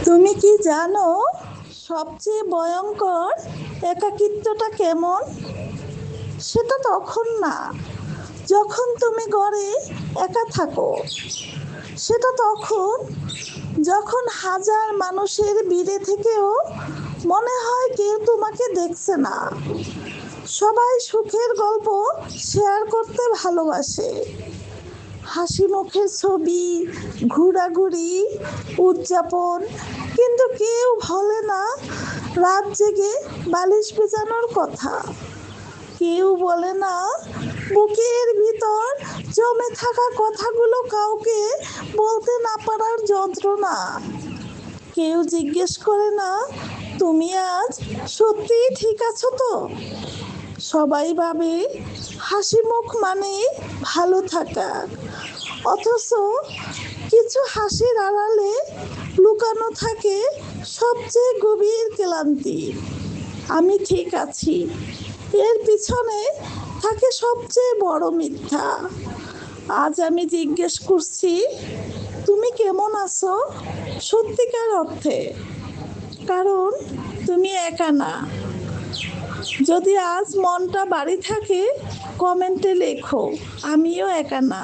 তুমি কি জানো সবচেয়ে ভয়ঙ্কর একাকিত্বটা কেমন? সেটা তখন না যখন তুমি ঘরে একা থাকো। সেটা তখন যখন হাজার মানুষের ভিড়ে থেকেও মনে হয় কেউ তোমাকে দেখছে না। সবাই সুখের গল্প শেয়ার করতে ভালোবাসে, হাসি মুখের ছবি, ঘোরাঘুরি, উদযাপন, কিন্তু কেউ বলে না রাত জেগে বালিশ ভিজানোর কথা। কেউ বলে না বুকের ভিতর জমে থাকা কথাগুলো কাউকে বলতে না পারার যন্ত্রণা। কেউ জিজ্ঞেস করে না তুমি আজ সত্যিই ঠিক আছো তো। সবাই ভাবে হাসি মুখ মানে ভালো থাকা, অথচ কিছু হাসির আড়ালে লুকানো থাকে সবচেয়ে গভীর ক্লান্তি। আমি ঠিক আছি, এর পিছনে থাকে সবচেয়ে বড় মিথ্যা। আজ আমি জিজ্ঞেস করছি তুমি কেমন আছো সত্যিকার অর্থে, কারণ তুমি একা না। যদি আজ মনটা ভারী থাকে, কমেন্টে লেখো আমিও একা না।